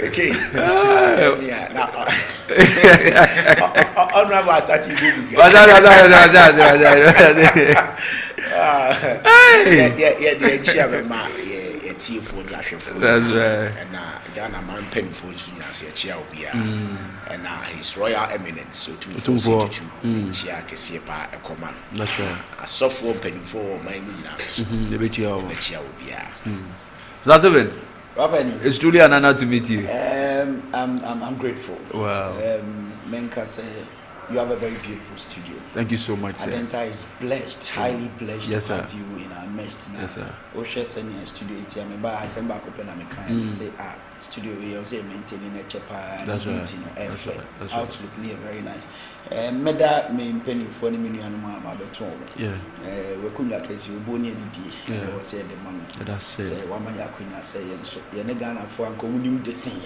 Okay. Yeah. Now, honorable starting baby. Yeah, the chairman, yeah, phone, that's right. And Ghana man penny phone, so you say chair will be and his royal eminence, so 242, chair can see a command. That's right. A soft phone penny for my the chair will be. That's the Robin, it's truly an honor to meet you. I'm grateful. Wow. Kasa, you have a very beautiful studio. Thank you so much, sir. Adenta is blessed, highly blessed yes, to have you in our midst now. Yes, sir. Osha senior studio it here. Remember, I send back open and I say, studio we also maintaining a chepa. That's right. Effort. Outlook near very nice. Meda main penny for the million about the throne. Yeah. We couldn't like as you born in the day. I was saying the money. That's it. Say one man yakunya say so. Yenegana for a communion the same.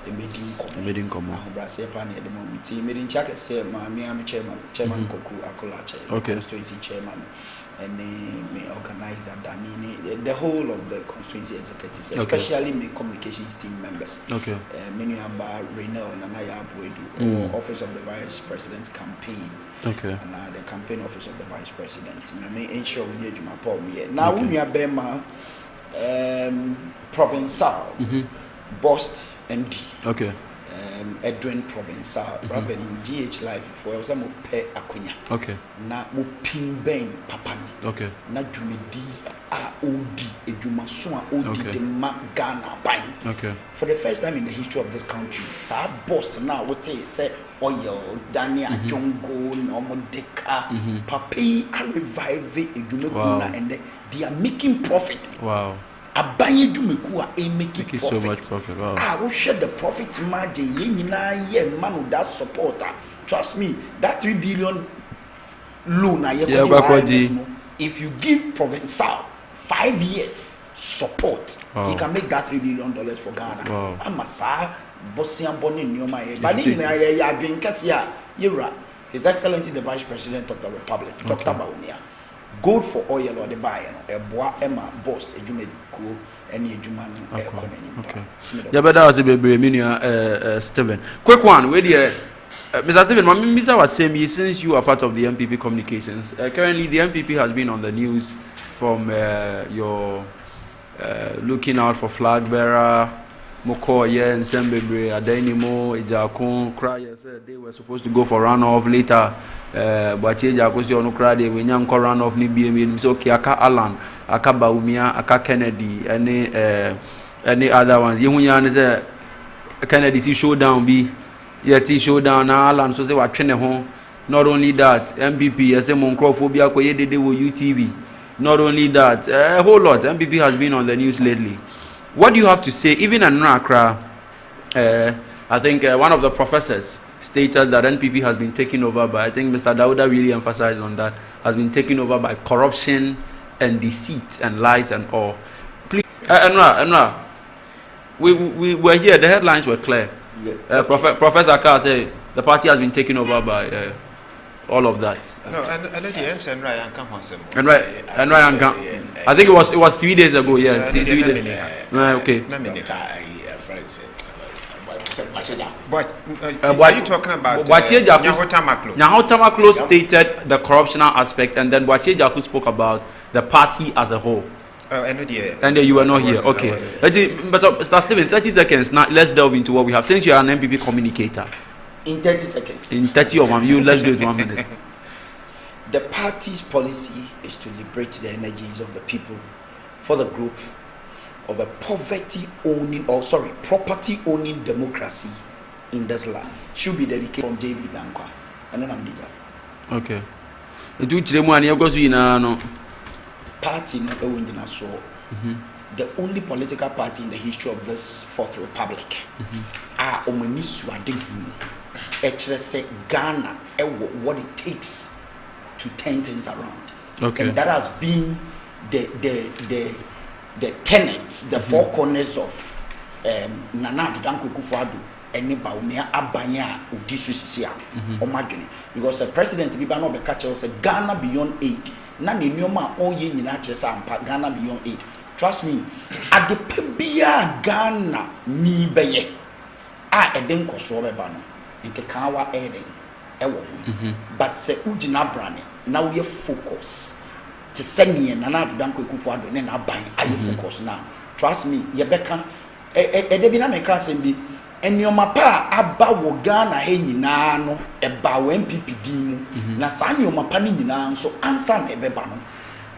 The meeting come. Brassia Pani at the moment. Meeting check say, Mammy, I'm chairman Koku Akolache, constituency chairman, and they may organize that. I mean, the whole of the constituency executives, especially my communications team members. Okay. Many about Renel Nanaya Abwedu, Office of the Vice President campaign. Okay. And the campaign office of the Vice President. I may ensure we need my problem yet. Now, we are Bema Provincial, Bost MD. Okay. Edwin Provincial, Robin in GH Life for some pay Akunya. Okay. Na mo pimben papan. Okay. Na jumedi odi ejuma so odi de Ghana ban. Okay. For the first time in the history of this country, Sir Bost now what say oil Daniel Jongo no modeka papi can revive ejuma and they are making profit. Wow. Abaye dumeku a making profit. So much profit. Wow. We share the profit margin. Man that supporter. Trust me, that 3 billion loan. If you give Provincial 5 years support, he can make that $3 billion for Ghana. Wow. Amasa Bossian Bonnie Nyoma. But in His Excellency the Vice President of the Republic, Dr. Baunia. Gold for oil or the buy a bois Emma Bost, a Jumedico, and a Juman economy. Yeah, but that was a baby, Stephen. Quick one, where the Mr. Stephen, Mr. was saying, since you are part of the MPP communications, currently the MPP has been on the news from your looking out for flag bearer, Moko, and Sembebre, Adenimo, Ijakon, Cry, they were supposed to go for runoff later. But change akosi onu kra de we nyam run off ni biem nim so okay aka Alan aka Baumia aka Kennedy any other ones ye hunya ne say Kennedy see showdown bi yet showdown na Alan so say wa twene ho. Not only that MPP yes mon crofo bi akoye dede wo UTV. Not only that a whole lot MPP has been on the news lately. What do you have to say even in Accra? I think one of the professors stated that NPP has been taken over by, I think Mr. Dauda really emphasized on that, has been taken over by corruption and deceit and lies and all. Please, Enra, we were here, the headlines were clear. Yeah. Professor Carr said the party has been taken over by all of that. No, and the answer and Ryan come on some. And Ryan come. I think it was 3 days ago, yeah. 3 days. Okay. But are you talking about Nyahotamaklo stated the corruptional aspect, and then Boache Jaku spoke about the party as a whole. And you were not here. Okay. But Mr. Stephen, 30 seconds. Now let's delve into what we have. Since you are an MPP communicator. In 30 seconds. In 30 or 1 minute, let's do it 1 minute. The party's policy is to liberate the energies of the people for the growth of a property owning democracy in this land. Should be dedicated from JB Dankwa. And then I'm Dija. Okay. Do you go to party not a so the only political party in the history of this Fourth Republic are Omaniswa say Ghana what it takes to turn things around. Okay. And that has been the tenets, the four corners of Nana Danko Kufuado and Baumia Abanya Udisu Sisia or Margini. Because the president Bibano Bekacha said Ghana beyond aid. na ne nneɛma a ɔyɛ nyinaa kyerɛ sɛ ampa Ghana beyond aid. Trust me, at the pebia Ghana ni bɛyɛ a ɛde nkɔsoɔ bɛba no nkekawa ɛden ɛwɔ ho. But sɛ wogyina brane na woyɛ focus te sɛ neɛ Nana Addo Dankwa Akufo-Addo ne n'aban ayɛ focus na trust me yɛbɛka ɛde bi na meka asɛm bi nneɛma pa a aba wɔ Ghana ha nyinaa no ɛba wɔ MPP din mu na saa nneɛma pa no nyinaa nso ansa na ɛbɛba no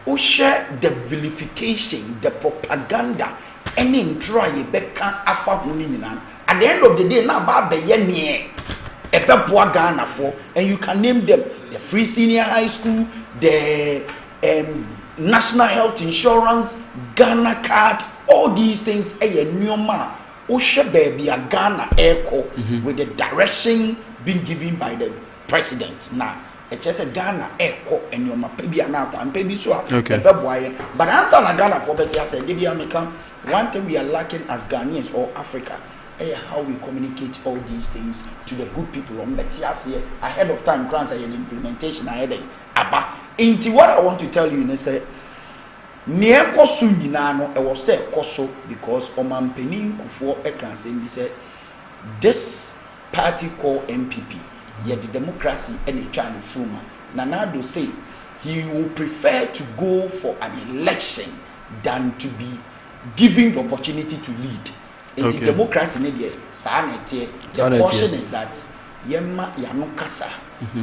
wohwɛ the vilification the propaganda ɛne ntoro a yɛbɛka afa ho no nyinaa at the end of the day na aba abɛyɛ neɛ ɛbɛboa Ghana for and you can name them the free senior high school the national health insurance Ghana card all these things ɛyɛ nneɛma Oshe baby a Ghana echo with the direction being given by the president. Now, it's just a Ghana echo and your mapebi na kwa maybe so but answer na Ghana for better I said one thing we are lacking as Ghanaians or Africa how we communicate all these things to the good people on better ahead of time grants and implementation ahead aba into what I want to tell you is say near kosu nyina no e was say koso because omampeni Kufuor can say be said this party called MPP yet the democracy and try to form Nana Addo say he will prefer to go for an election than to be given the opportunity to lead. In the democracy media the portion is that yema yano kasa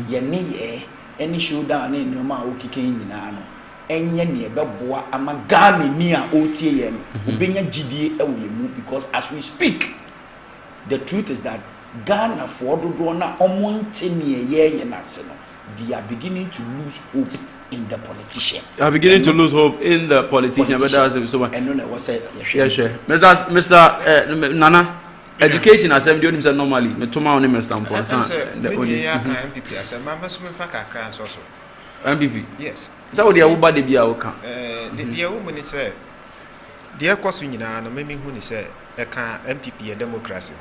yene ye any showdown in no ma okike nyina no enye ne beboa ama Ghana ni a otie ye no obenya gidie ewo mu because as we speak the truth is that Ghana for dodo na omonte ne ye na se no they are beginning to lose hope in the politician. They are beginning to lose hope in the politician. But that's so much. And no, was said, yes, sure. Mr. Nana, education as I'm doing normally. Me toma on him standpoint. MPP as a member of also. MPP. Yes. That would be a bad idea. The woman is said, dear Coswina, no maybe who is said, a MPP a democracy.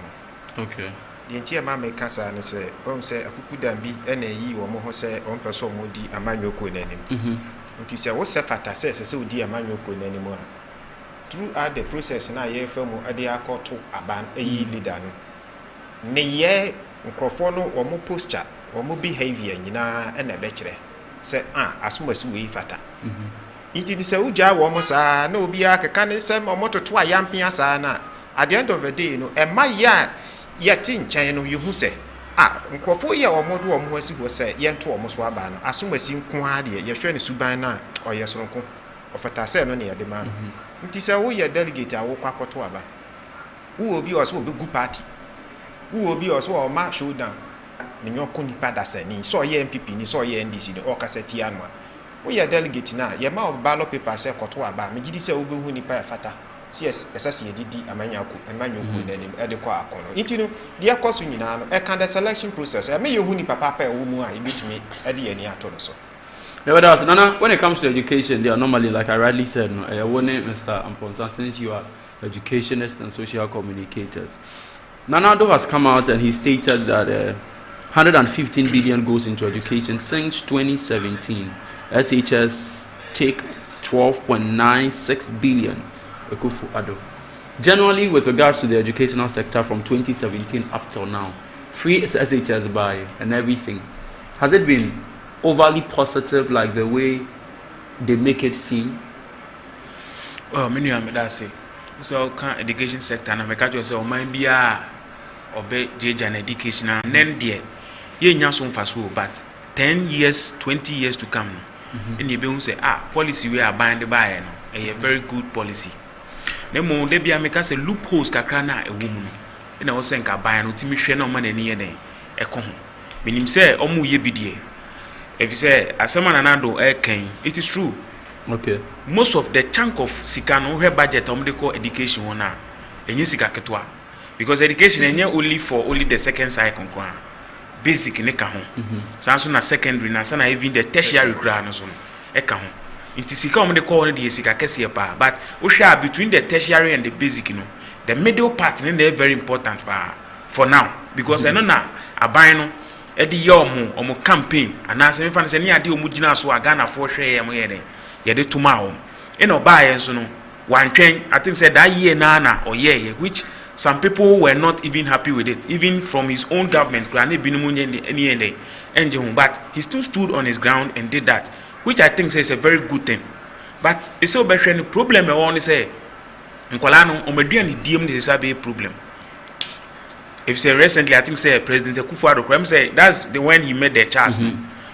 Okay. The entire mamma Kasa and say, say, a could be any or more say, on person would be a manual coin anymore. It is a what's a fat says, so dear manual coin anymore. Throughout the process, and I hear from a dear court to a ban a leader. Nay, Crofono or more posture or more behavior, and a bachelor. Say, as soon as we fatter. It is a uja woman, no be a can send or motor to a young piazana. At the end of the day, no, and my yard. Yet in China, you who say, Nkofo ya or more do or more who say, yen to almost wabano, as soon as you quadia, your friend Subana or your sonko, of a tassel near the man. It is a way your delegate I walk up to Aba. Who will be also a good party? Who will be also a march showdown? Ninyo Kuni Padasen, saw ye MPP, ni saw ye NDC, the Orcaseti Anwa. We are delegate now, your mouth ballot paper say Cotoaba, Megidi say Ubu Nipa Fata. Yes, as I did a manual name at the car corner. Into the course we now, a kind of selection process. I may you who papa or woman, I beat me at the end. Nevertheless, Nana, when it comes to education, they are normally, like I rightly said, one name, Mr. Amponsa, since you are educationists and social communicators. Nana Addo has come out and he stated that 115 billion goes into education since 2017. SHS take 12.96 billion. Akufo-Addo. Generally, with regards to the educational sector from 2017 up till now, free SHS buy and everything, has it been overly positive like the way they make it seem? Well, many of them say so. Can education sector na make just say o man bia obe jeja na education and then there ye nya so mfaso but 10 years 20 years to come and you be say policy we are bind by no a very good policy. Nemo de bia make say loopholes kakra na ewo mu no na wo se nka ban no timi hwe na o ma na ni ye den eko ho minim say omu ye bidie if you say asema na Addo kan it is true. Okay, most of the chunk of sika no hwe budget de call education one na enye sika ketwa because education enye only for only the second cycle kwa basic ne ka ho sanso na secondary na sana even the tertiary grade no so e ka ho. Inti sika omde call on the sika kese pa but ohwa between the tertiary and the basic the middle part is very important for now because I know na aban no edi ye omo campaign anase me fa se ne ade omo gina so Ghana for hwe ye mo ye den ye de tuma o e no ba ye so no wantwen I think said that year na oye which some people were not even happy with it, even from his own government. But he still stood on his ground and did that, which I think is a very good thing. But it's so bad. The problem I want to say, Nkolano, Omedian DM is a problem. If say recently, I think say President Akufo-Addo say that's the when he made the chance.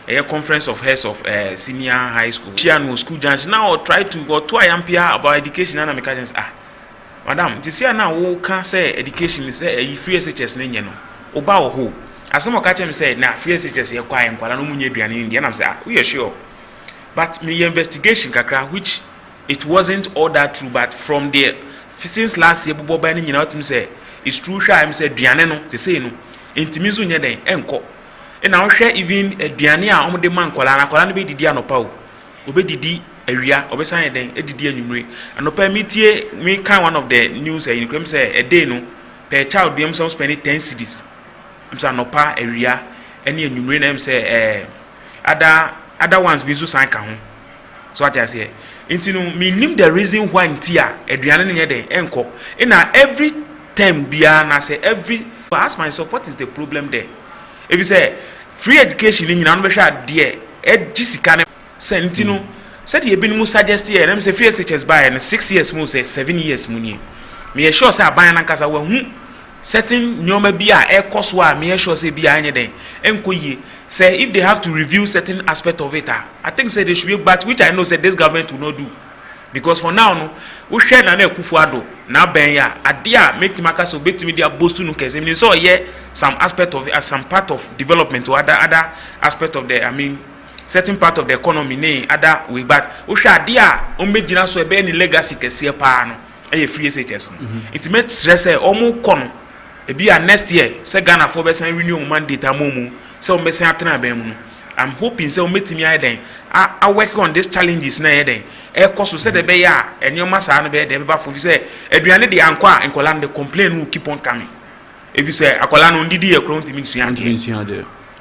A conference of heads of senior high school. School judge now try to go to IMPR about education and mechanics. Madam, this year now we can say education is a free SHS name, no. Oba ho. As some catch him say, na free SHS here quiet and no munye duane in India. I'm say, we are sure. But me investigation kakra, which it wasn't all that true, but from there, since last year, Bobo Bani, you know, him say, it's true, I'm say, duane no, to say no. Intimizu nye den, enko. And now share even a duane a omo de man kola be didi anopa obe didi area obesan den edidi anwumre anopa metie me kan one of the news in kwem say a day no per child be some spend 10 cedis am say anopa area any anwumre na am say other ones be so san ka ho so what I say intinu me nim the reason why ntia aduane ne den enko na every time bia na say every I ask myself what is the problem there. If you say free education in Ynan Besha, dear, Ed Jessica Sentino said he had been suggest here, and say free teachers by and 6 years more, say 7 years money. Me assure say buy an Kasa certain Nyoma Bia air cost war, me assure say be any day. Enkoye say if they have to review certain aspect of it, I think say they should be, but which I know said this government will not do. Because for now, no, we share na Akufo-Addo na benya adia make makaso betimi dia boast no kese so yeah some aspect of it, some part of development or other aspect of the certain part of the economy ne other way but we share dia o megina so ebe ni legacy kese pa no e free SHS it makes stress say omo kono e bia next year say Ghana for be san renew mandate amomu say o mesan atena ben mu no I'm hoping say o metimi aden I work on these challenges na eden e koso say the be ya enyoma sa no be de be for say aduane de anko a nkola de complain will keep on coming if you say akola no ndidi e kro ntimi nsuan de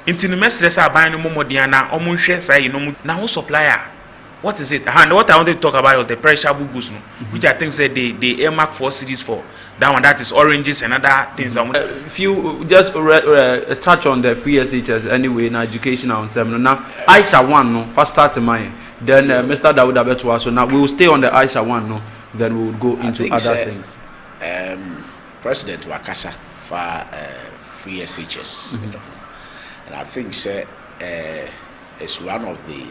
intinu mesress aban no momodian na omo hwe say no na who supplier what is it and what I wanted to talk about was the perishable goods no which I think said they earmark 4 cities for that one that is oranges and other things if you just touch on the free SHS anyway in education and seminar now Aisha 1 no first start in mind then Mr. Dawuda Betua so now we will stay on the Aisha 1 no then we will go into other things President Kasa for free SHS you know, and I think it's one of the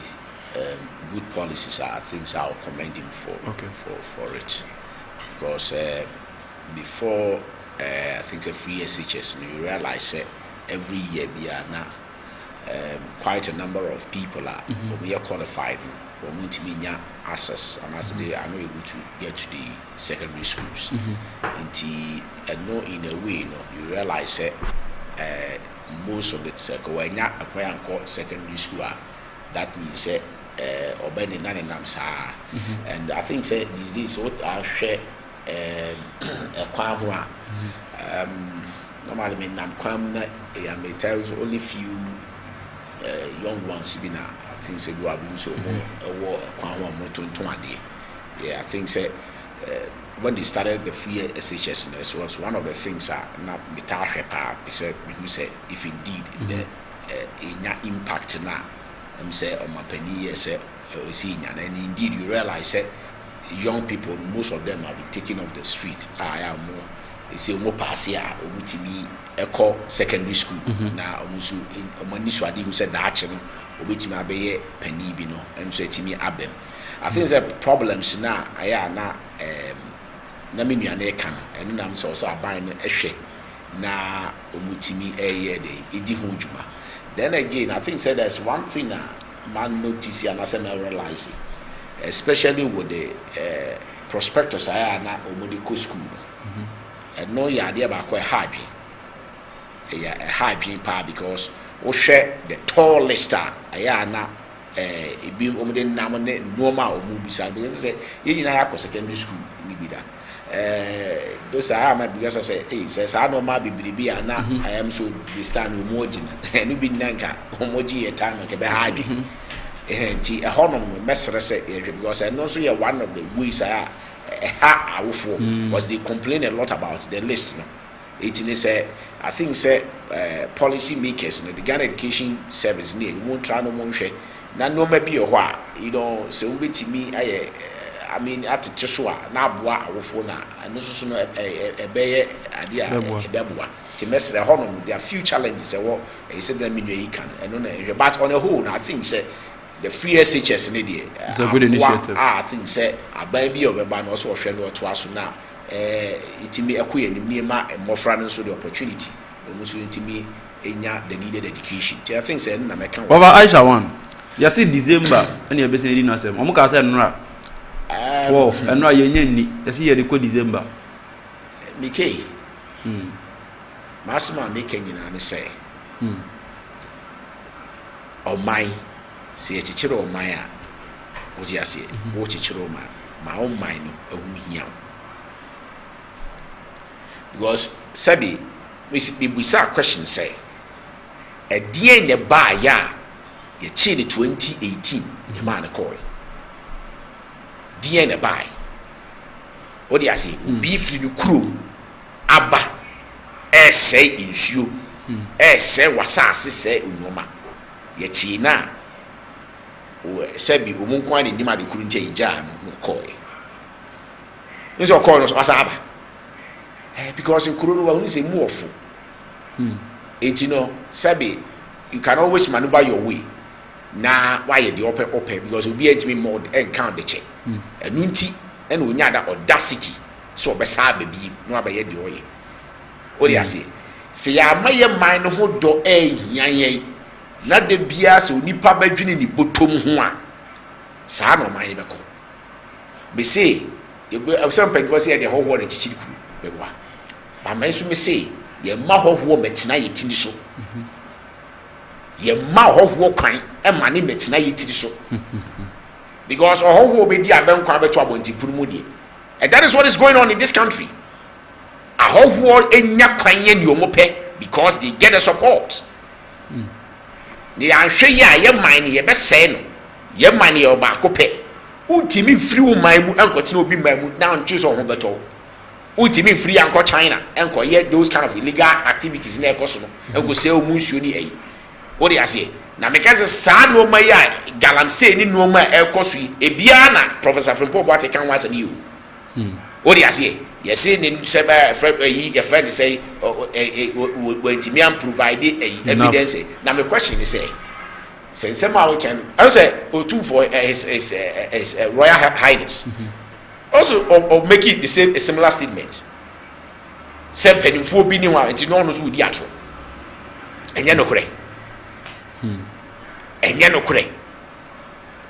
good policies I think I'll commend him for it because before I think the free SHS you realize every year we are now quite a number of people are we are qualified or multimedia access and as they are not able to get to the secondary schools and no in a way you realize most of the secondary school that means and I think these days what I share normally when I'm only few young ones I think say go abun so yeah I think when they started the free SHS it was one of the things na because you say if indeed the impact now say on my penny say and indeed you realize young people most of them have been taken off the street I am more they say more pass here omutimi eco secondary school na omusu omaniswa dey who said that you know obetimi abeye penny bi no em so etimi abem I think the problems na aya na menuane kan enu nam so aban no ehwe na omutimi eye dey edi ho djuma. Then again, I think there's one thing man notice and I realize, especially with the prospectus I are not medical school. And no idea about quite happy. A happy part because we share the tall lister. I are not a beam normal or movie side because say you know secondary school. those are my because I say hey says I know my baby and now I am so this time emoji and you be nanka emoji a time ke be hard enti a honum mesre say because I know so you one of the ways I awful because they complain a lot about the list no it is I think say policy makers no the Ghana Education Service near won't try no more share na no maybe a wha you know so betimi I mean at Tishua na boa awfo na and so no ebeye ade a ebeboa ti mesre honum there are few challenges e wo e said that mean you can and no but on the whole I think say the free SHS in India. It's a good initiative. I think say a baby of a ban also friend or twice now. It may acquire me and more friends so the opportunity. Almost to me in the needed education. I think say na me kan. Over Aisha one. You see December and you're basically no say. Omuka say nra. 12 and no yenye ni. You see the code December. Mike. Masima make nyina ne say. Oh my see a chichiro maya what you say what chichiro my own mind no ehun because sabi we saw question say a dear in the bar ya ye chi the 2018 the man call dear in the bar what you say be free the crew aba say insuo say wasase say unoma ye chi na sebi omunkwa ni nima de kurunte ija no koy nso koy no asaba because in kururu wa unu say mu ofu etino sebi you can always maneuver your way na why the ope because you be at me more and count the check enunti and onya da audacity so obesa baby no abaye de oye o dey say ya maye man no ho do hian na de bia so nipa badwini ni botom ho a saa no man be ko be say e some people say de hoho na chichiri kuru be wa ba man so me say ye ma hoho metena ye tini so ye ma hoho kwan e ma ne metena ye tini so because hoho be di abenkwa abeto abonti puru mu de and that is what is going on in this country a hoho enya kwan ye ni omope because they get the support ni anhwe ya ye man ye be say no ye man ye oba kope untimi free wo man mu enkotina obi man mu na ntwe so ho beto untimi free anko China enko ye those kind of illegal activities na ekoso no enko say o mu nsuo ni ayi what dey say na because sa no ma ya galamsey ni no ma ekoso yi ebia na Professor Frimpo Boate kan wa say you what dey say yes say ni sebe your friend say when Timian provide evidence now my question is say since somehow we can I say O2 for his Royal Highness also or make it the same a similar statement say penifo bi ni wa enti no no so di atro enye no kure enye no kure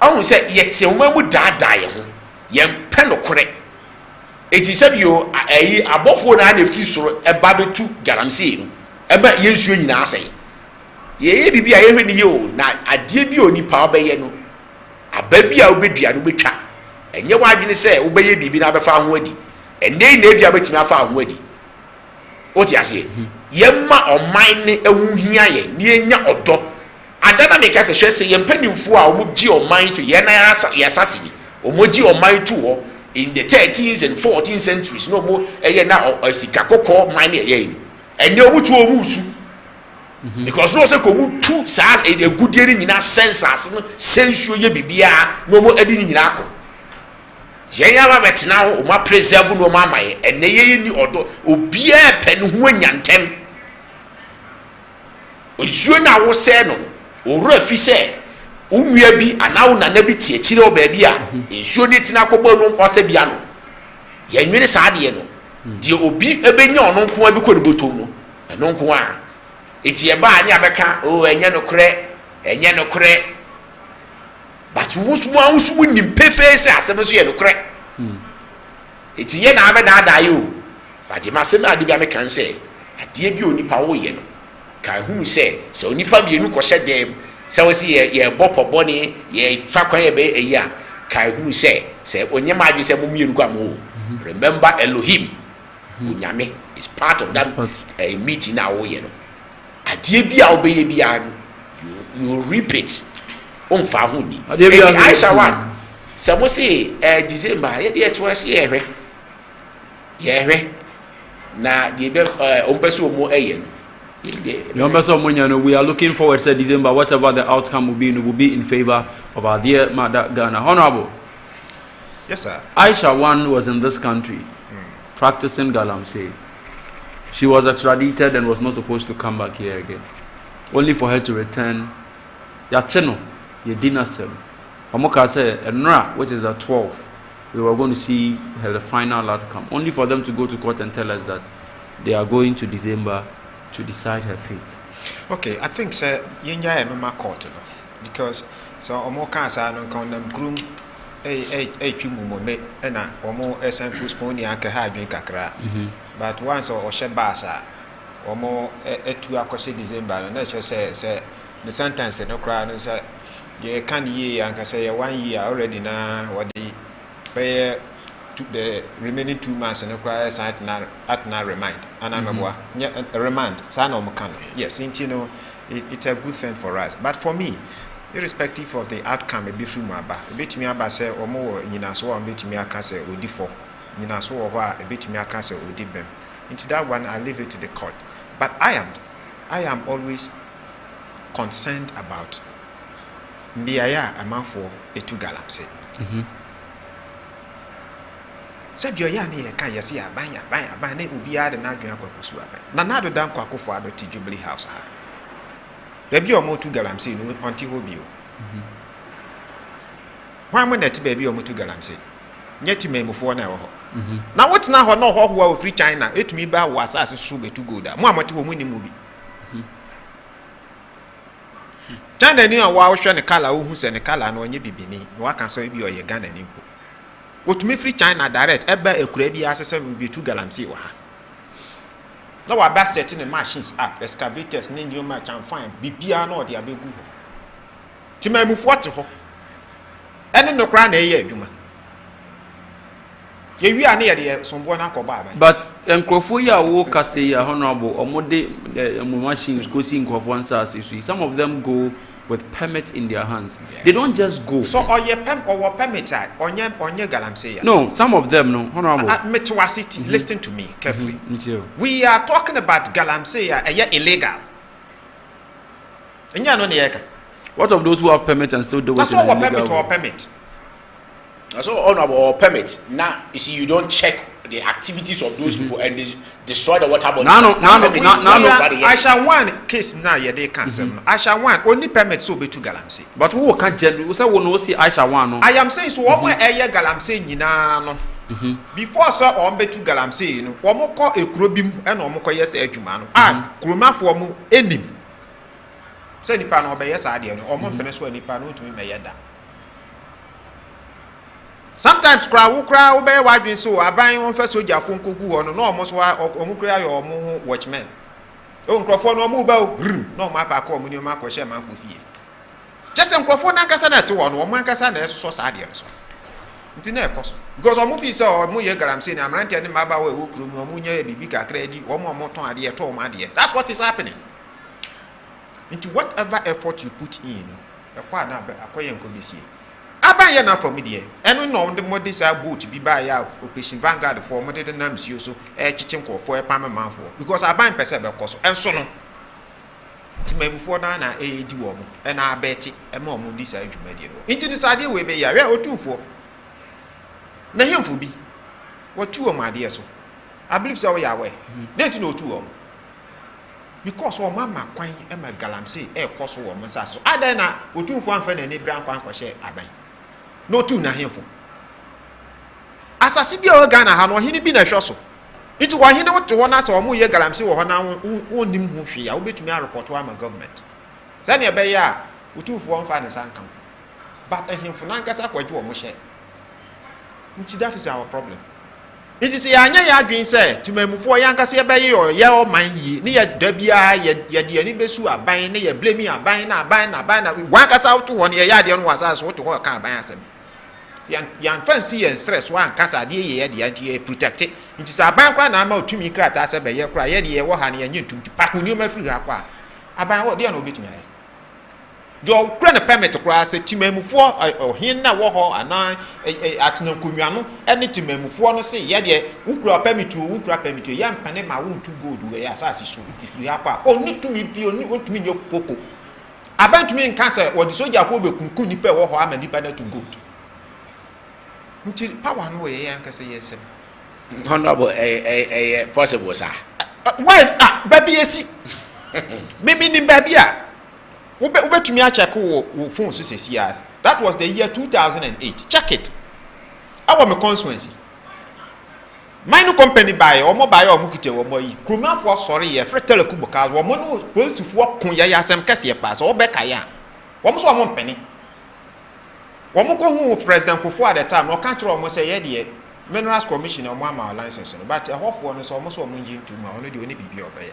I say yet se wo mu dada ye ho ye mpe no kure eti sabio abofo na na fi soro eba betu galamsey no eba yensuo nyina asai ye bibia ye hwe ni yo na ade bi oni pa obeye no aba bi a obedua no betwa enye wadwene se obeye bibi na abefa ho adi enne na ebia betimi afa ho adi oti ase ye ma oman ne ehuhia ye ni enya odo adana me kase hwe se ye mpanimfo a omogye oman to ye na yasase ni omogye oman to ho in the 13th and 14th centuries no more na sika kokko man na ye ni enne omutu omusu because no se komu tu sa e gudie ni nyina census no sensuo ye bibia no mo adi ni nyina akọ ye ya ba betena ho o ma preserve no ma amaye enne ye ni odo obia pe ne ho anyantem osuo na wo se no owura fi se unua bi anawo na bi tie kire o ba bi a ensuo ni tina kobo no nkose bia no ye nwene saa de no de obi ebenya ono nko abi ko ne botom no eno nko a eti e ba ani abeka o enye no kure but wo ni mpefe se asem so ye no kure eti ye na abeda da yo but ma se na de bia me kan se ade bi onipa wo ye no ka hu se onipa bi enu ko hye dem se we si ye bopobo ni ye fa kwan ye be eyi a ka hu se onyema adwe se mo mienu kwa mo remember Elohim unyame is part of that meeting now you know adie bia obeye bia you repeat onfa ho ni Aisha one se mo say December ye de to ase ye na de be onpeso mo eyen we are looking forward to December. Whatever the outcome will be in favor of our dear mother Ghana. Honorable. Yes, sir. Aisha one was in this country practicing galamsey. She was extradited and was not supposed to come back here again. Only for her to return. Yacheno, Yedinasem. Omoka said, Enra, which is the 12th, we were going to see her the final outcome. Only for them to go to court and tell us that they are going to December to decide her fate. Okay, I think sir, yenya emema court because so omo Kasa no kan nam krum twimu me na omo esen postpone aka ha adwen kakra. But once o she basa omo etu akose December no na che say the sentence no kra no say ye kan ye anka say ye 1 year already na what the pay the remaining 2 months and require at na remind and I'm remind yes it's a good thing for us, but for me irrespective of the outcome a bit from a bit me aba say or more so a bit me aka say odi for so a bit me aka say odi bem into that one I leave it to the court, but I am always concerned about mbiaya amafo etu galamse Sabio ya ne ka yesi aban na obi ade na adwen akwakosu aban na nado dan kwakofo ado ti Jubilee House ha baby o motu galamse no onti ho bio hwan mo net baby o motu galamse nyeti memufo na wo ho na wotina ho na ho ho free China etumi ba wo asase so betu goda mo amate ho mu ni mu bi China ni awa wo hwe ne kala wo hu se ne kala na onye bibini na waka so bi o ye Ghana ni ko Otumi free China direct eba ekura bi asese be tu galamsey wa ha na wa ba setting the machines up excavators ne new match and fine bibia na ode abegu ho timamufo te ho ene nokra na eye adwuma ye wi ane ye de sombo na akoba aban but enkrofo ya wo kase ya honorable omode machines go see enkrofo answer some of them go with permit in their hands. Yeah. They don't just go. So or your permit onye galamsey. No, some of them no. Honorable. City, listen to me carefully. We are talking about galamsey illegal. What of those who have permit and still do it? That's all permit or permit. That's all honorable or permit. Now you see you don't check the activities of those people and they destroy the water body. No. Aisha one case now ye dey cancel. Aisha one only permit so be to galamsey. But who can generally say we no see Aisha one no. I am saying so what eye galamsey nyina no. Before so on be to galamsey no, omo ko ekuro bim e na omo ko yes adwuma no. Kuromafo omo enim. Say nipa na obeye sa ade no, omo mpene so nipa no tumi meyeda. Sometimes crowd obey wadwin so aban won fa soja fo nkogu ho no na omo so omo kra ya omo watchman o nkrofo no omo ba o na omo apa ka omo ni omo akọ share man fo fie just nkrofo na nkasa na te ho no omo nkasa na eso so ade so nti na ekoso because omo fi say omo ye galamsey na amrante ne maba wa ewo krom no omo nya bibi kakra di omo ton ade to omo ade that's what is happening. Into whatever effort you put in ekwa na akoye nkobesie aban na for me there eno no the modis boat bi ba ya operation Vanguard for mo de na msio so chichen kofo pam manfo because aban pese be koso enso no timamufo na edi wo mo na abeti e ma mo disa adwumadi no inti ni sade we be ya we otufo na hemfo bi watu o made so I believe so ya we dent no otu o because o mama kwan e ma galamsey e koso wo mo saso adan na otufo anfa na ni bran kwan kwahye aban no tu na hemfo asasi bia o Ghana ha no hini bi na hwe so itu wo hini wote ho na so mo ye galamsey wo ho na wonim ho hwe ya wo betumi a report wa ma government say na be ya otufo anfa ne sankan but hemfo na nkasa kwaje wo mo hye nti that is our problem. It is anya ya adwin say timamufo ya nkasa ye be ye o man yi ne ye da bia ye de ani besu aban ne ye blame aban na wan kasa woto ho ne ye ade no wasa so woto ho ka aban asem yan fancy and stress one Kasa de ye protect it nti sa aban kra na ama otumi krata se be ye kra ye de ye wo ha ne ye ntum pak mu ma free ha kwa aban wo de na obetumi aye do kra na permit kra se timamufo ohin na wo ho ana atena konwa no ene timamufo no se ye de ukura permit ye mpane ma wo ntu gold we ya asase so free ha kwa oni tumi bi oni otumi nye poko aban tumi nka se wo de soja fo be kunkun ni pe wo ho ama ni pa na to gold nti power no we yan kase yesem honorable possible sir when baby esi maybe ni baby a wo betumi a check wo phone so sesi ya that was the year 2008 check it our me constituency mine company buy o mo buy o mo kite wo mo yi kroma for sorry ye free teleku because wo mo no police fo kun ya asem kase pass o be kaya wo mo so mo mpeni womo ko hu president Kufuor at the time no kan tro mo say ye de minerals commission o mo ama license no but ehofo no so mo nji ntu ma ono de oni bibi obeye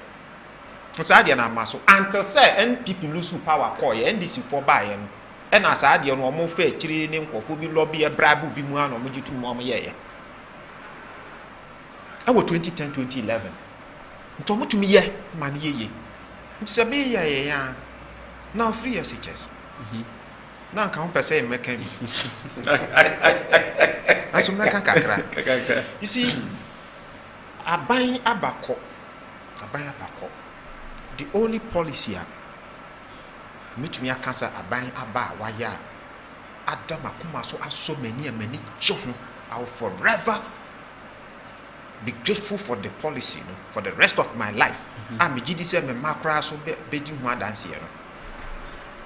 so de na maso until say NPP lose power call ye NDC for buy no e na sa de no mo fa akiri ne nkofo bi lobby e brabu bi mu ano mo jitu mo ye awo 2010 2011 nto mo tumi ye ma ne ye nti se be ye ya na free SHS na nka pese meka bi aso meka kakra you see aban abako the only policy a metumi akasa aban aba waya adama kuma so aso mani jo ho I will forever be grateful for the policy no for the rest of my life am gidi se me makra so be di ho adanse no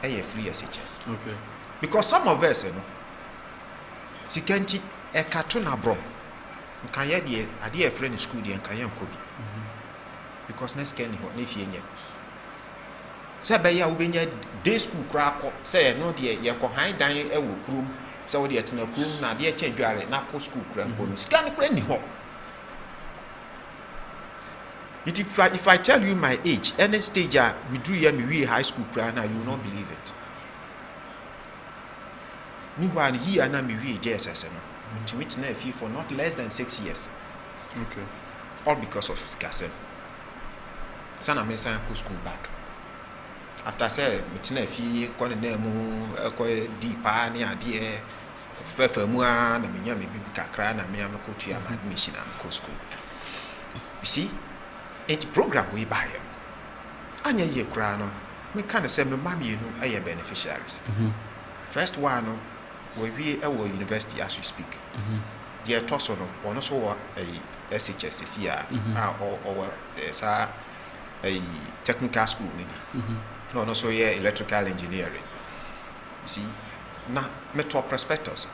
eye free SHS okay because some of us no sikanti e kato na bro nkan ye de ade e friend school de nkan ye nkobi because next can ho na fie nye se be ya ubenya day school kra ko se no de ye ko han dan e wo krum se wo de etena krum na de e che dware na ko school kra ko no scan kra ni ho if I tell you my age any stage me do ya me we high school kra na you will not believe it. Meanwhile, he and I we JSS to meet na fee for not less than 6 years. Okay. All because of his Kasa. Sana me san go school back. After say meet na fee ko na mu ko di pa ni ade fefa mu a na me nya me bi kakra na me am ko tua ma admission am ko school. You see? And the program we buy him. Anya ye kra no. Me kan say me mama you know aye beneficiaries. First one we our university as we speak. The toso no one also a SHS here or a technical school maybe. No also here electrical engineering. You see, na metro prospectus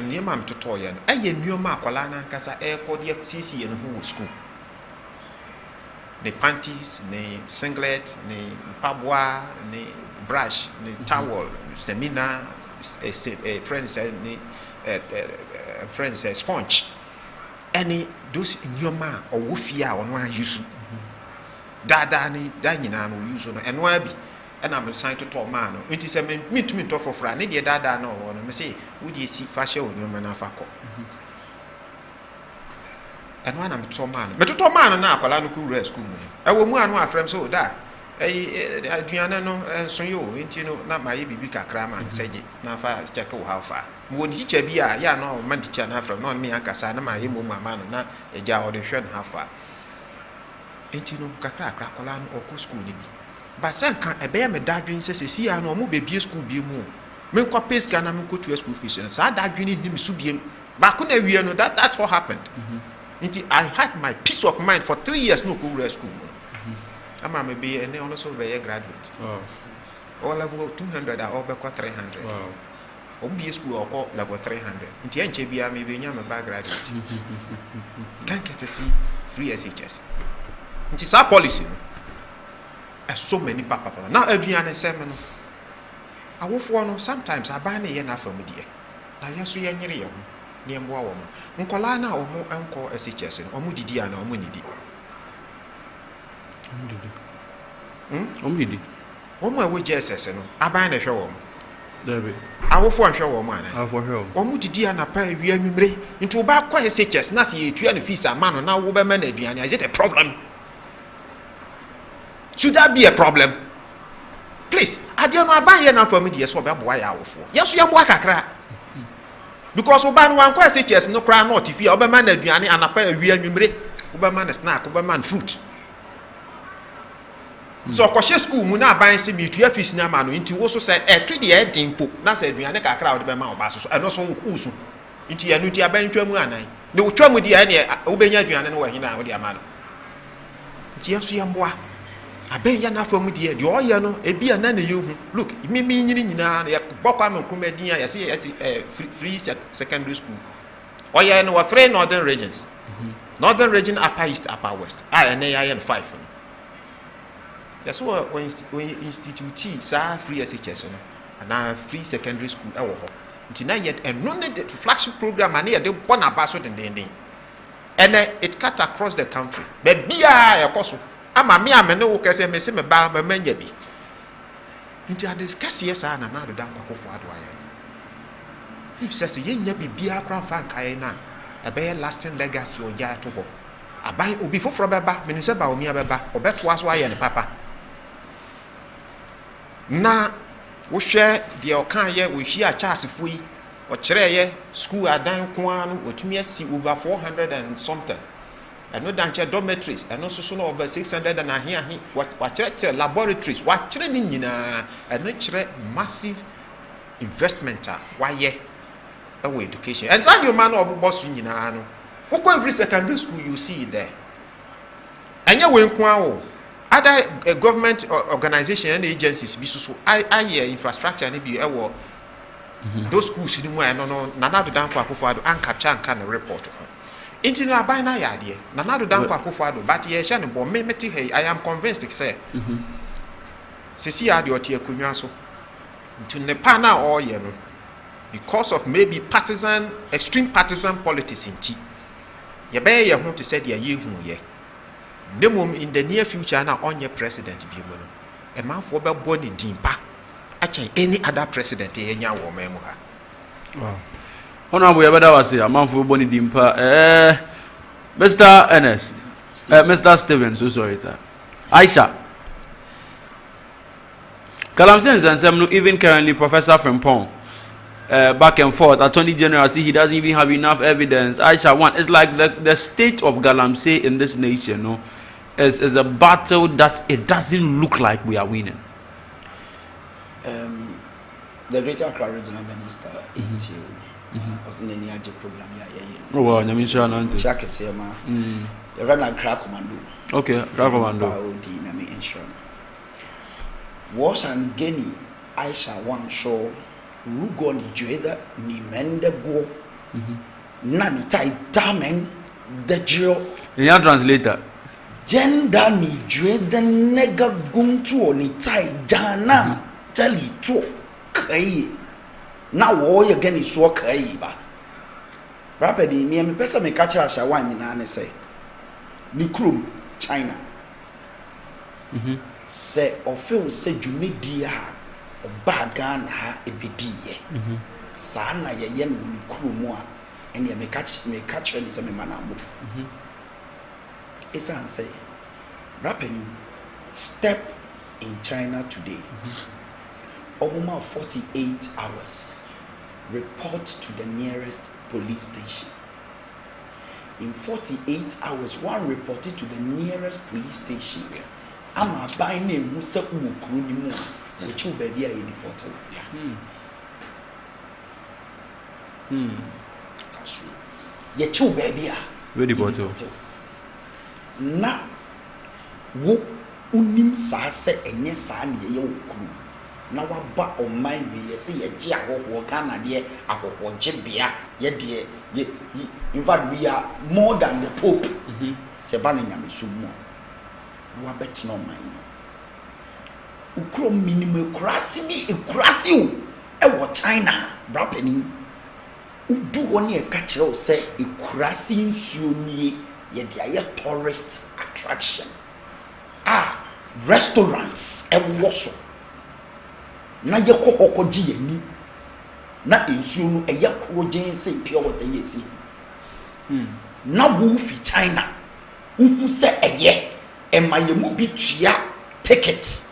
near mam tutorial. Aye new ma kwala na kasa air code CC and who school. The panties, the singlet, the pabwa, the brush, the towel, seminar, a friend said, sponge. Any those in your man or woofia on one use. Dada ni danina no use on and wabi. And I'm assigned to talk man. It is a me to me talk for Fran. Need dada no one. I say, would you see fashion on your manafako? And one I'm to man. But to talk man now, Palano rest school. I will move on friend so that. Adriana no so you into no na my bibi kakra man say na fa check how far. Won teacher bia ya no man teacher na from no me akasa na my mu mama no na eja o de hwe how far. Enti no kakra akola no okọ school ni bi. Ba san kan ebe ya me dadwin se se sia no mo bebie school bi mu. Me kwa peska na me ko to school fees na sa dadwin ni me su biem. Ba ko na wie no that's what happened. Enti I had my peace of mind for 3 years no go school. I'm be and also be a graduate. Wow. All level 200 are over 300. Wow. Be school or level 300. In the NCBA, maybe I'm a bad graduate. Can't get to see free SHS. It is our policy. As so many papa. Now, Adriana Semen. I will follow sometimes I buy a enough for me, dear. Now, yes, we are near Moa. Uncolana or more uncle SHS or Mudidiana or Munidi. Omidi. Omo we JSS no aban na hwe wo. Debbie. Awofo anhwe wo man. Awofo hwe. Omo didi anapa wi anwumre. Nti wo ba kwa SHS na se yetua no fees ama no na wo be ma na aduane. Is it a problem? Should that be a problem? Please, I don't know about you now for me, yes, or boy, awful. Yes, you are more kakra. Because Oban one quite say yes, no cry not if you Oberman aduane and a pair of numre, Oberman a snack, Oberman fruit. So, cautious school, Muna buying some meat to your fish namano into also said, to the end, not said we are a crowd by my basses, and also Usu into your new tia bang to a muana. No trouble with the idea, Obenya and where he now with the amano. Yes, you are more. I bet you enough for me, dear. You are, you know, a be a nanny. You look, me meaning ya Bokam and Comedia, I see, free secondary school. Or you know, 3 northern regions. Northern region, upper east, upper west. And AIN 5. That's what we institute, sir, free SHS, and now free secondary school. Until yet, and no need flagship program, and here they want a basket and then. And it cut across the country. But be a cost. Ama me amene wo kese me se me ba ma manya bi nti adiscuss yes na na do dan kwakofo ado aye if say yenya bibia kra fa kai na e be lasting legacy o ja to ho aban obi foforo beba me se ba omi abeba obeto aso aye ne papa na wo hwe de o kan ye wo hia Charles Foi o kire ye school adan ko anu otumi asi over 400 and something. And no danche dormitories, and no so over 600 and a here, what laboratories, what training in a massive investment. Why, yeah, away education. And so your man or boss in for every secondary school you see there. And you will other government organization and agencies, I hear infrastructure and be a those schools in where no, none of them and capture and can report. Inti na buy na yade na do dan kwa akofado but ye hye ne bo me meti hey I am convinced say sisi yade oti akonwa so into ne pa na all ye no because of maybe extreme partisan politics inti ye be ye ho to say de ye hu ye nemom in the near future na onye president bi mo no e manfo be bo ne dimpa achen any other president ye nya wo memu ha. Wow. Honorable Yabada was here, a man for Bonnie Dimpa. Mr. Ernest, Mr. Steven, so sorry, sir. Aisha. Kalamsen and even currently Professor Frimpong, back and forth, Attorney General, see he doesn't even have enough evidence. Aisha, one, it's like the state of Galamsey in this nation, no, is a battle that it doesn't look like we are winning. The Greater Accra Regional Minister, until was in the Niger program, oh, well, I'm sure not. Jack is here, ma. You run a crack commando. Okay, crack commando. Was and Guinea, Aisha one show, Rugoni Jueda, ni mende go, Nani tai damen, the Geo. In translator. Gender ni Jueda nega guntu ni tai jana, tali to, kai. Na wo ye gani so kai ba rapidly me me pesa me catch Aisha one nyina ne say ni krum China say ofel say dwumedi a oba Ghana ha ebedi ye sa na ye ye no ni krum a ene me catch ni say me manambo isa say rapidly step in China today over 48 hours report to the nearest police station. In 48 hours, one reported to the nearest police station. I'm a by name who said, which you baby are deported. That's true. Yet two baby are deported. Na wo unim sa se enye sa na ye okru. Na waba on my be say ye gi ahoho Ghana de ahoho gibia ye de in fact we are more than the Pope se ba na nyame sumo na wabet no man ukro minimum kurasi bi ekurasi o e wo China brapeni udu woni e ka kire o say ekurasi nsuo nie ye de aye tourist attraction restaurants e wo so na ye ko hokoji yani na ensuo no eye krogen se pure water yesi na wo fi China uhu se eye ema ye mu bitua ticket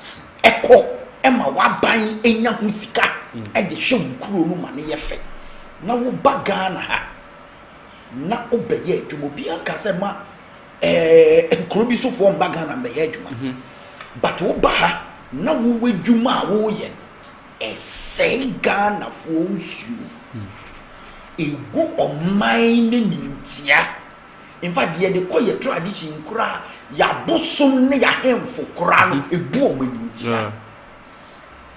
eko ema waban enya hu sika e de hwe wukuro no ma ne ye fe na wo bagana ha na obeye adwuma bi aka se ma nkuro bi so fo bagana me ye adwuma but wo ba ha na wo wedwuma wo ye say Ghana for you. Ego oman ne nintia. In fact, ye de call your tradition kura ya bosom ne ya hemfo kura no ebu omanintia.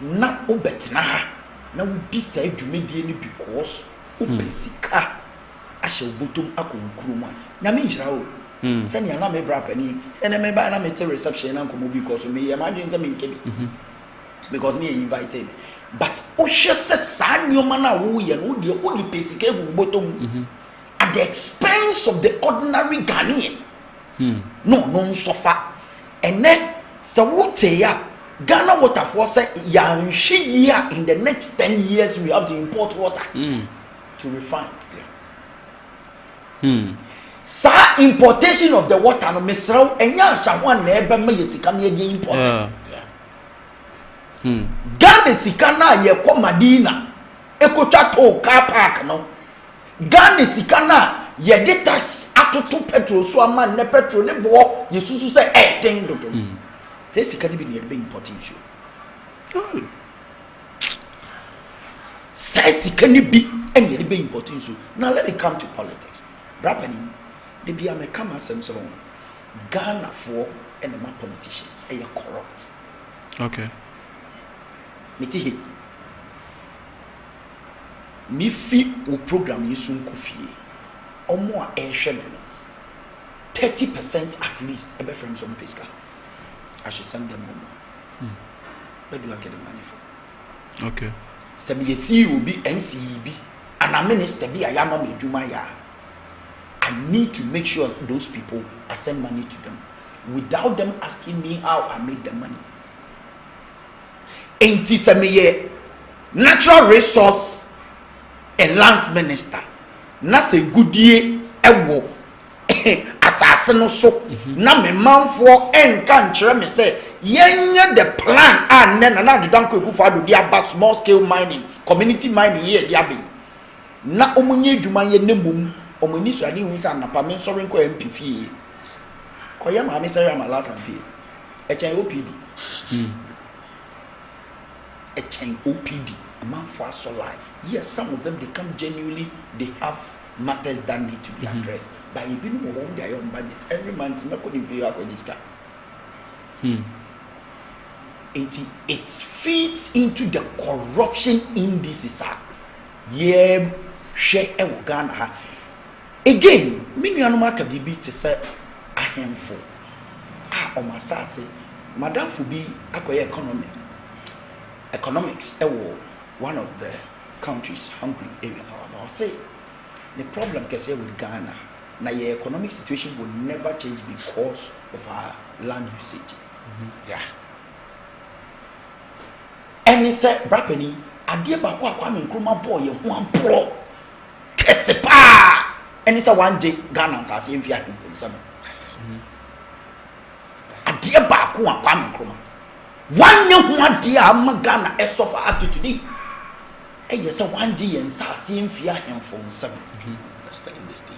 Na obetna ha na wudi say dwumedie ne because opesika ahye obotom akonkuru ma. Nyame nhira o. Sani ana me bra pani ene me ba na me te reception na nkomo because me ye ma dwen say me nkebi. Because me invited. But Osha said, Sanyomana, who ye know the only basic bottom at the expense of the ordinary Ghanaian. No suffer. And then, so Ghana water force yan she in the next 10 years we have to import water to refine. Sa importation of the water no mesrao enya shawan na ebe me yesika me dey import. Ghana sika na ye ko Madina ekotwa to car park no. Ghana sika na ye de tax atoto petrol so ama ne petrol ne bo yesusu se den dodo. Say sika ni bi ne be importing show. Say sika ni bi en ye be importing show. Now let me come to politics. Brapani they be am come asem so Ghana for and my politicians are corrupt. Okay. Mitihi mi fi o program yesu nkofie omo a ehwe me 30% at least ebe from some pesca. I should send them home. Where do I get the money from? Okay. Some yesi will be MCEB and a minister be a yama me duma ya. I need to make sure those people I send money to them without them asking me how I made the money. Enti semeye natural resource and lands minister na se gudie ewo asase no so na me manfo enka nkyere me say yenye the plan and na adedanko ekufa ado dia about small scale mining community mining here dia be na omunye adwuma ye nemum omuni so ade hu sa napa me so renko MPF koye ma me say am last and fee echen OPD a chain OPD, a man for solar. Yes, some of them they come genuinely, they have matters that need to be addressed. But you've been on their own budget every month, not going to this guy. It feeds into the corruption indices. Yeah, share Ghana. Again, many animal can be to say a handful. O my say, Madam Fubi, Akoya economics one of the countries hungry area. I'll say the problem can say with Ghana now your economic situation will never change because of our land usage. Yeah. And it's a brapeni adie ba kwa Kwame Nkrumah boy one pro kesepa and it's a 1J Ghana as if you are from some adie ba kwa Kwame Nkrumah one young dear Magana as of up to today. And yes, a 1G and Sassy and Fia and from 7 first in the state.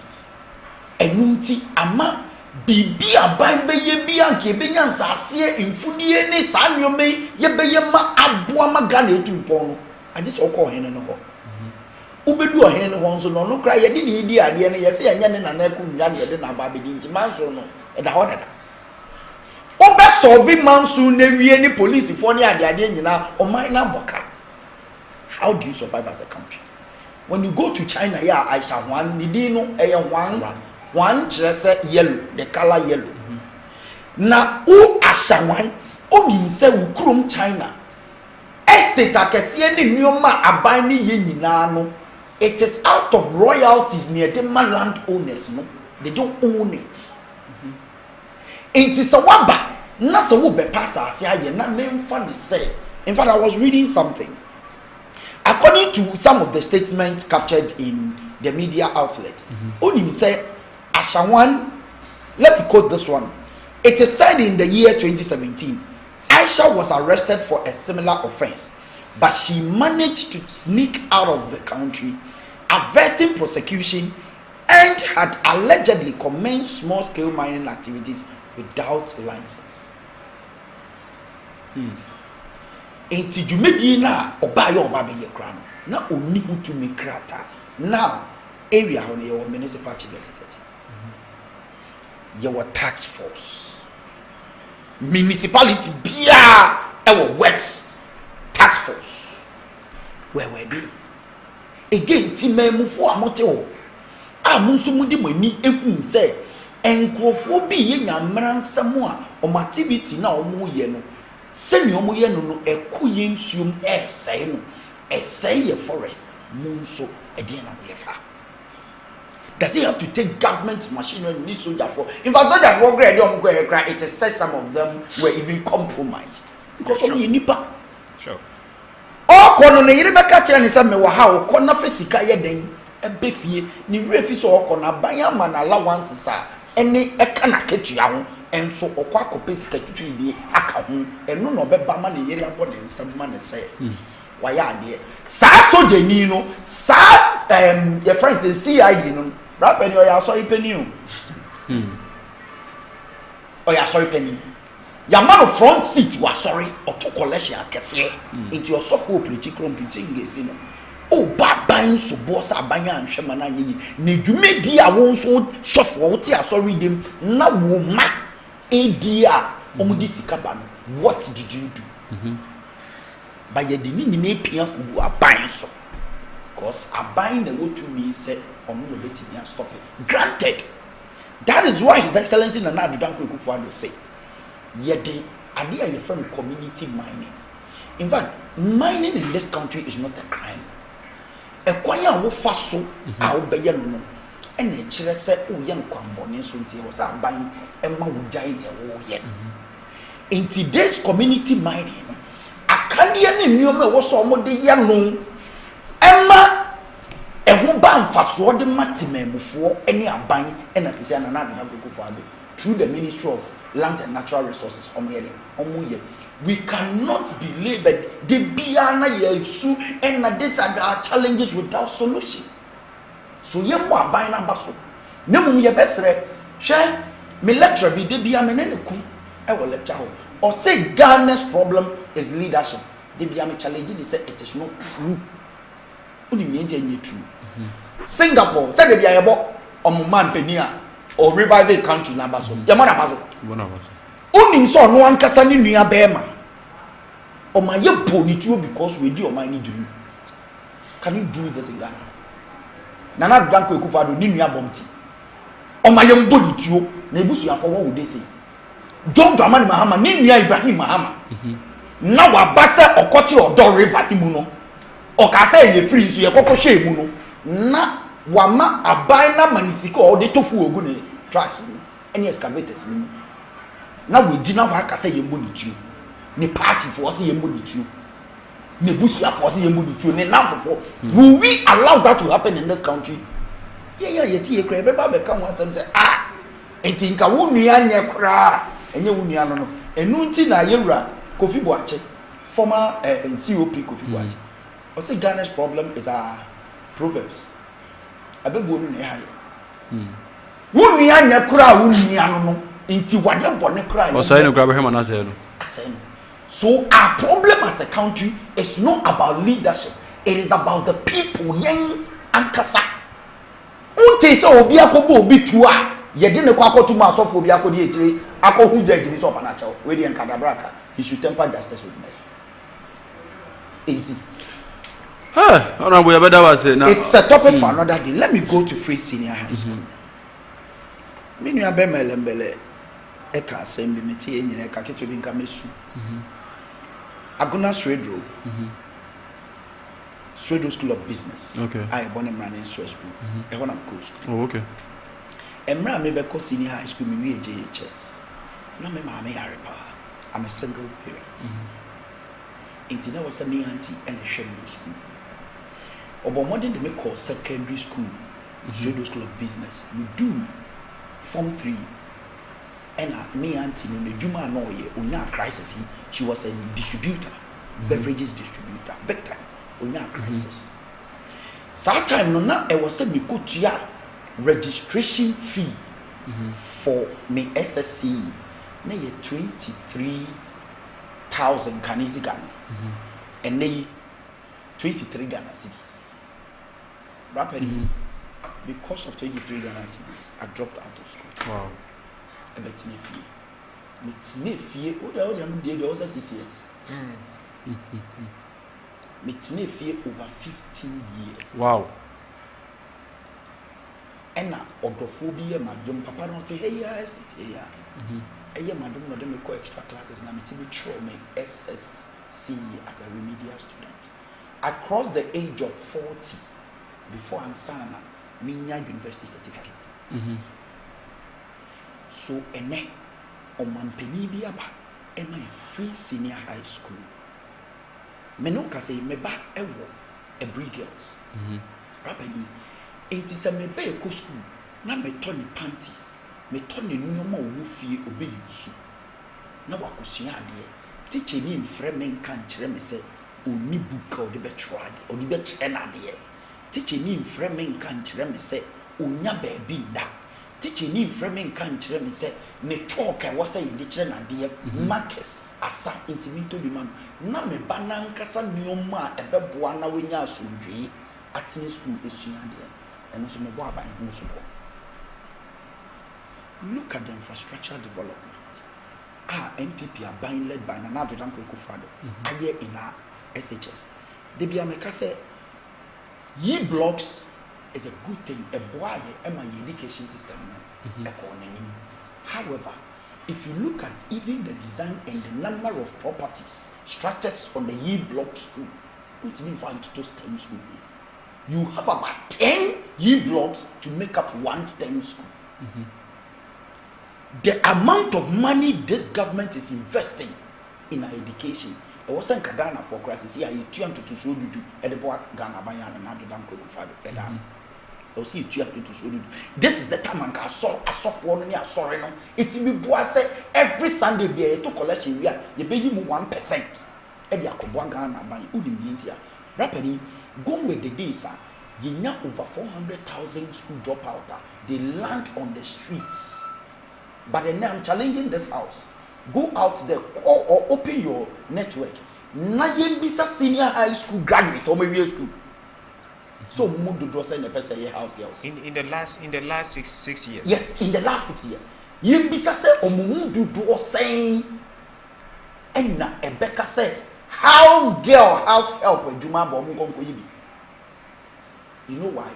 And Nunti Ama Bibi a Bible ye Bianchi Binyan Sassy in Fudiene San you may ye Bayama Abuama Gani to Pon. I just call him and no. Ubedu a hen once no cry, I didn't idea, and yes, and Yan and I couldn't run your dinner by beginning to Mansono and the order. Oba solving monsoon any police for the idea or minor boka. How do you survive as a country? When you go to China, yeah, I shall one nidino one dress yellow, the color yellow. Na u ashawan o himself ukrum China. Estate akesieni nyoma abani ye nyinano. It is out of royalties near the land owners, no? They don't own it. It is a waba. Na se wo be pass ase aye na memfa ne say In fact, I was reading something. According to some of the statements captured in the media outlet, Onim said, Ashawan, let me quote this one. It is said in the year 2017, Aisha was arrested for a similar offense, but she managed to sneak out of the country, averting prosecution, and had allegedly commenced small-scale mining activities without license. Enti dwumedi na obayo obabeye kra no na oni hutumi krata now area ho ne your municipal chief executive your tax force municipality bia e works tax force where be again ti memufo amote ho amunso mudi mani ehun se enkrofo bi ye nyamran nsam a activity na omo ye no seni omo ye no ekoye nsuom esai no esai ye forest munso ede na we fa. Does he have to take government machinery and soldier for? In fact, soldier for grade it is said some of them were even compromised because of nipa. Sure. Oh, kono ne yire beka kire ne se me wa ha o kono fesika ye den ebe fie ni refi so o kono abanya ma na allowance sa ene eka na ketua ho enso okwa akopesika tutudi aka ho eno no beba ma ne yire abo ne nsam ma ne se waya ade sa soldier ni no sa your friends in CID no rapeni o ya sorry penny o o ya sorry penny ya man front seat was sorry auto collection akese into your software political ngesi no o baban so boss abanya anhwema na nyi na dwumedi a won so software wo ti asori dem na wo ma edia omudi sikaba no what did you do by ye dini ni na pia kubu aban so because aban na what to me say omo no betimi stop it granted that is why his excellency Nana Addo Dankwa Akufo-Addo say yede ade a from community mining. In fact, mining in this country is not a crime. E kwanya wo fa so a wo beye no no e na kire se wo ye nkwambone so ntie wo sa ban e ma wo jai ne wo ye. In today's community mining akade ne nneoma wo so mo de ye no e ma e ho ba mfaso de matemamufo ene aban e na sisi Nana Addo Dankwa Akufo-Addo through the Ministry of Land and Natural Resources we cannot be labeled the biana yesu and these are our challenges without solution. So ye mo aban na baso na mum ye besre hwe me lecture bi de bia me ne ku e wo lecture ho or say Ghana's problem is leadership de bia me challenge they say it is not true uni me enye true Singapore say de bia ye bo man penia or revive a country na baso ya mo na baso onim so no ankasa ni nua bema o ma ye bonituo because we di o ma ni do. Can you do this in Ghana? Nana Addo Dankwa Akufo-Addo ni nua bomti o ma ye bonituo na ebusu afọ what would they say? John Dramani Mahama ni nua Ibrahim Mahama na wa ba se okoti odo river imu no o ka se ye free so ye kokoshe imu no na wama aban na manisika o de tofu ogu ne tracks any excavators ni na we gina wa ka say ye mbonituo ni party for say ye mbonituo ni busu for say ye mbonituo ni now for will we allow that to happen in this country? Ye tie kra be ba be ka one say enti nka wo nua nye kra enye wo nua no enu nti na yewura Kofi Boache former COP Kofi Boache o say Ghana's problem is our proverbs abegbo no na haye wo nua nya kura wo nua no inti wade bone kura o say no grab him and say no. So our problem as a country is not about leadership, it is about the people yen ankasa unte say obi akobo obi tua ye de ne kwa akotu ma asofo obi akodi etire akohu judge ni so opana chawo we de nkadabraka he should temper justice with mercy. Easy. It's a topic for another day. Let me go to Free Senior High School. Minu abema lembele eka assembly meti enyine ka keto bi nka mesu. Aguna Swedro. Swedro School of Business. Okay. I born in Rand Swedro. E hona coast. Oh, okay. Emra me be ko senior high school me JHS. Na me ma me yare pa. I'm a single parent. Inti na was a me auntie and a shame school. Obo modern they call secondary school, Pseudo School of Business. We do Form 3. And me auntie no the Juma no ye onya crisis. She was a distributor, beverages distributor, big time. Onya crisis. That time no na e was a me kutia registration fee for me SSC. Na ye 23,000 Canadian Ghana. And they 23 Ghana cedis. Rapidly, because of 23 Ghana cedis, I dropped out of school. Wow. I bet me fee. What the hell did you also 6 years? Me fee over 15 years. Wow. And now, odophobia, madam, papa don't say, hey, yeah, estate, yeah. Madam, no, them go extra classes. Now, me try me SSC as a remedial student. I crossed the age of 40 before Ansana, me university certificate. So, ene on mampeni biaba, and my free senior high school. Me no kase me ba ewo a brig girls. Rapidly, it is a me be ko school. Na me turn panties, me turn the nyoma owu fie obe yusu. Na wakosua ade. Teacher ni mfrɛ me nka nkyerɛ me sɛ oni buka odi betro ade, odi bekyerɛ na ade. Teacher ni mfrɛ me nka nkyerɛ me sɛ onya baabi da. Teacher ni mfrɛ me nka nkyerɛ me sɛ ne talk I was saying the kyerɛ na ade markers asa intimito bi man. Na me ba na nkasa nyoma ebeboa na wenya asundwe atene school esua ade. Eno so me bo aban ho so bo. Look at the infrastructure development. MPP are buying led by Nana Adodan Kwekufado. Aye in our SHS. They be America say, ye blocks is a good thing. A boy, my education system. However, if you look at even the design and the number of properties, structures on the ye block school, which means for to STEM school, you have about 10 ye blocks to make up one STEM school. The amount of money this government is investing in our education, it wasn't Ghana for crisis. Here, you turn to so do at the boy Ghana by and another damn quick father. Or see, you turn to so do. This is the time I saw a soft one near sorry. No, it will be boy say every Sunday be a to collection. We are you pay him 1%. And you are Ghana by Udim rapidly go with the days. You know over 400,000 school dropout. They land on the streets. But then I'm challenging this house. Go out there or open your network. Bisa senior high school graduate or maybe school. So move to draw in the person house girls. In the last 6 years. Yes, in the last 6 years. Bisa say omudu draw saying and na Ebeka say house girl, house help when Juma Bomu yibi. You know why?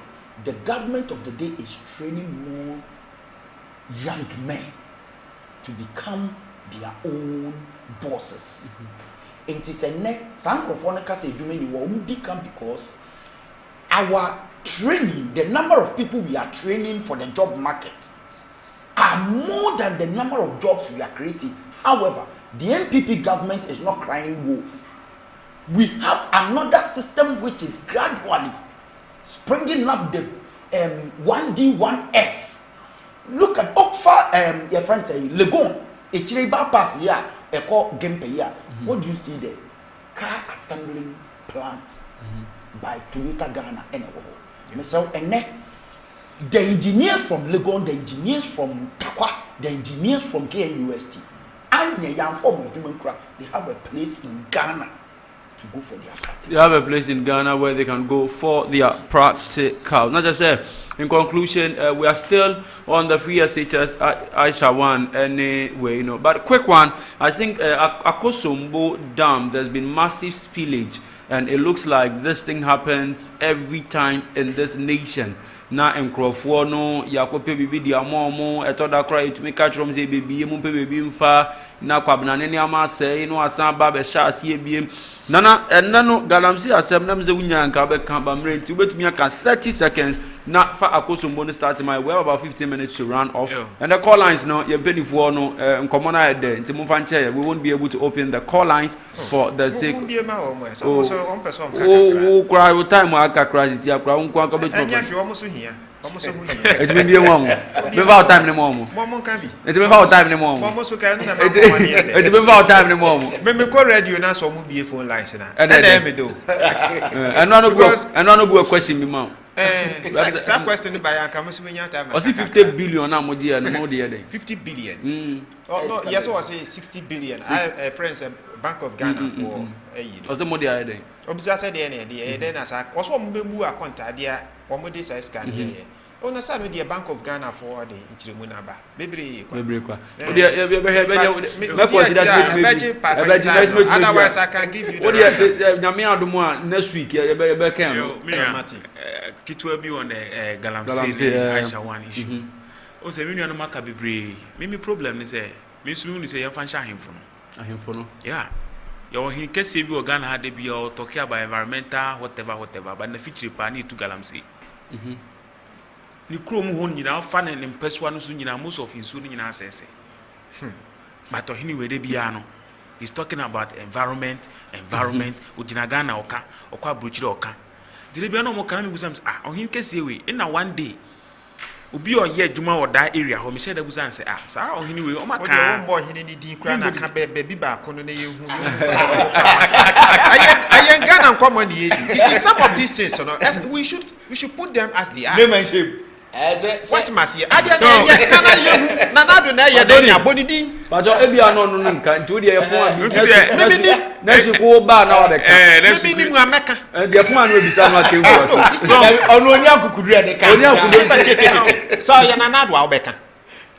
The government of the day is training more young men to become their own bosses. It is a neck, some of one can say, because our training, the number of people we are training for the job market are more than the number of jobs we are creating. However, the NPP government is not crying wolf. We have another system which is gradually springing up the 1D, 1F. Look at Okfa, your friend say, Legon, a chili bypass here, a call game per year. What do you see there? Car assembling plant by Toyota Ghana and so and the engineers from Legon, the engineers from Takwa, the engineers from KNUST, and the young form of human craft, they have a place in Ghana to go for their practice. They have a place in Ghana where they can go for their practicals. Not just in conclusion, we are still on the free SHS Aisha one anyway, But quick one, I think Akosombo Dam, there's been massive spillage, and it looks like this thing happens every time in this nation. Na enkrofo no yakope bibi dia momo etoda cry to make catch from say baby mu pe baby mfa na kwabna ne ama say no asan ba be sha ase biem nana enna no galamsi asem nam ze wunya nka be kan ba mrenti ubetumi aka 30 seconds Not for Akosombo starting my we have about 15 minutes to run off. And the call lines no you penny for no common there. We won't be able to open the call lines for the sake. Cry time crisis it's been the one. Without time anymore. It's without time anymore. It's without time anymore. Me call radio now so move phone lines now. And me do. And one go question me mom. Some question by Ankamus when you time. Was it 50 billion now more dear 50 billion. Oh no, yes I say 60 billion. I friends Bank of Ghana for was the more the idea. Observe said the then as I was one move account idea one more this I scan here. On the side with the Bank of Ghana for the Ichimunaba. Baby, otherwise I can give you the next week. It will be on the Galamsey one issue. Oh, say, we are not Macabre. Maybe problem is a Miss Moon is a fan him for no. Yeah. Your in case you Ghana had to be all talking about environmental, whatever, but the future need to Galamsey. Ni krom ho nyina fa na mpeswa no so nyina most of insu no nyina asese but ohini we de bia no he's talking about environment ojina Ghana oka okwa brochire oka dire bia no mo kan mi busam ohin kese we na one day obi oye adwuma wo da area ho me share da busam say sa ohini we o maka o ohini ni din kra na ka be bi ba ko no na yehu ayen Ghana nkomo ni yedi you see some of these things no we should put them as they are name and shape what must you adia kana yehu na na do na ye do ni abonidi but ebi ano no nka nti odi e fon abi na shi ko ba na wa de ka mebi ni mu ameka de fon anu ebisa no akenku ono oni akukudu e de ka oni akukudu so ya na na do obeka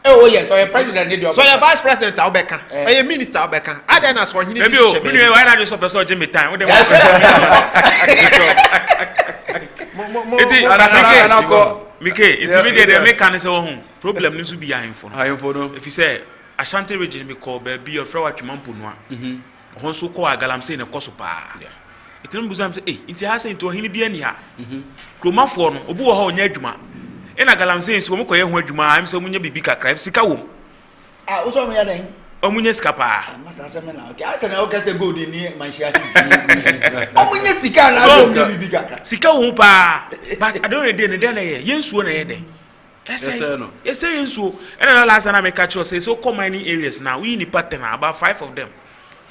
oh yes so your president need so your vice president obeka your minister obeka adia na so hini bi shebe maybe why na do so person Jimmy time we dem Mike, it's immediate they make an say problem needs to be ahemfo no. If you say Ashanti region me call baby your friend Watchimampo no a. Hon so call Galamsey na koso pa. It no buzam say inti ha say into ohini bia ni ha. Kromafo no obu wo ha onya adwuma. E na Galamsey so mo koye ho adwuma am say munya bibi kakra sika wom. Wo so mo ya den. Omunye sika pa. Masa say me na okay. Asa na o ka say gold ni manshia. Omunye sika na so mo bibi kakra. Sika wom pa. But I don't dey na dey yensuo na ye dey. Yes say yensuo. And the last time I catch you say so come mining areas now we need pattern about 5 of them.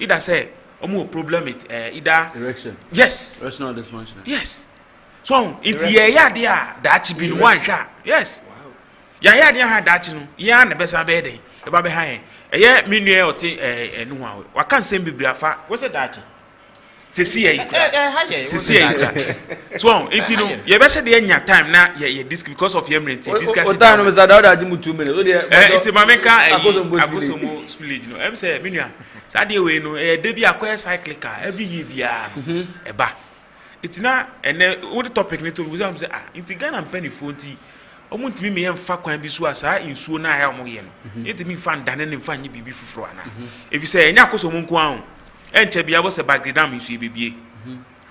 Either say omo problem with either erection. Yes. Rational dysfunction. Yes. So into ya dia that be one shot. Yes. Wow. Ya dia ha that no. Ya na besa be dey. E ba be han. Eye me nue o te enu ha. Wa kan sem bibira fa. What's that? So it no you better dey nya time na ye disc because of your rent discuss it time no Mr. Dauda ajimu 2 minutes it mameka akosomo spillage no em say menua sa dey we no dey bi akoye cyclical every year bia e ba it na ene what topic ni to we say it Ghana penny fonti omo ntimi me yemfa kwan bi so asa insuo na ya omo ye no etimi fa ndane ne mfa nye bibi fufuro ana if you say enya akosomo nko an enche bia bo se bagridam insuo bibie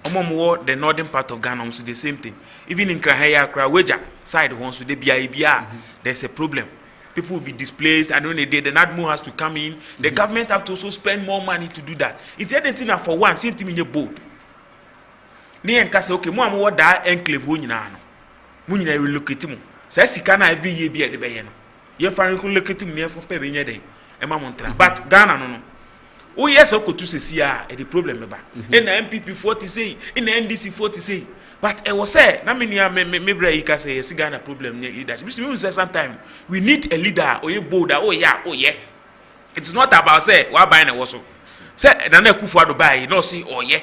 omo the northern part of Ghana also the same thing even in Krahaya Kraweja side wants to bia there's a problem people will be displaced and when they the NADMO has to come in the government have to also spend more money to do that it's anything for one same thing in your boat ni enka say okay mo am wo da enclave ho nyina no mo nyina relocate mo say sika na every year bia de be ye no ye fa relocate mo ye for pe be nye den e ma mo ntra but Ghana no oh yes okotu sesia e the problem ba in MPP 40 say in NDC 40 say but e was say na me nua me bra yi ka say yes Ghana problem near leadership we say sometimes we need a leader or a bolder oh yeah it's not about say wa buy na wo so say na Akufo Addo buy no see oh yeah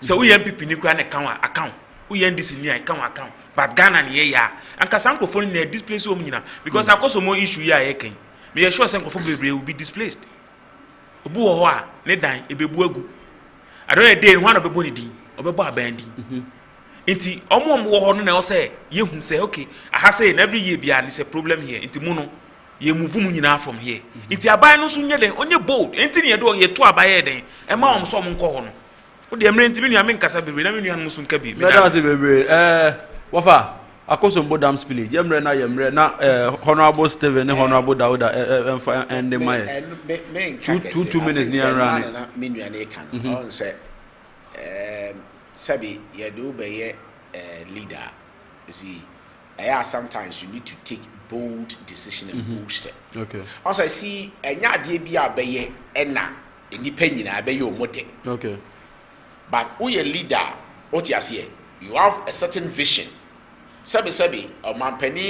so we MPP ni kura na account we NDC ni account but Ghana ni ya anka sankofo ni displace o nyina because akosomo issue ya ye ken me sure sankofo bebre will be displaced obu ho a ne dan ebebu agu adon dey one obebo ni din obebo abandi nti omo wo ho no na o say ye hu say okay aha say every year bia is a problem here nti mu no ye move mu nyina from here nti aban no so nye den onye bold nti ne ye do ye to abaye den e ma om so om nko ho no wo de emre nti me nua me nkasa bebre na me nua no so nka bi me da se bebre wafa Akosombo Dam Spillage. Yemre na Honorable Steven and Honorable Dauda and the Maya. 2 minutes near running. Minuane can on say Sabi Yadu be leader. See, sometimes you need to take bold decision and bold step. Okay. Also, I see a nya be a beye enna independent I be your mote. Okay. But who a leader, what you say, you have a certain vision. Sabi, or man penny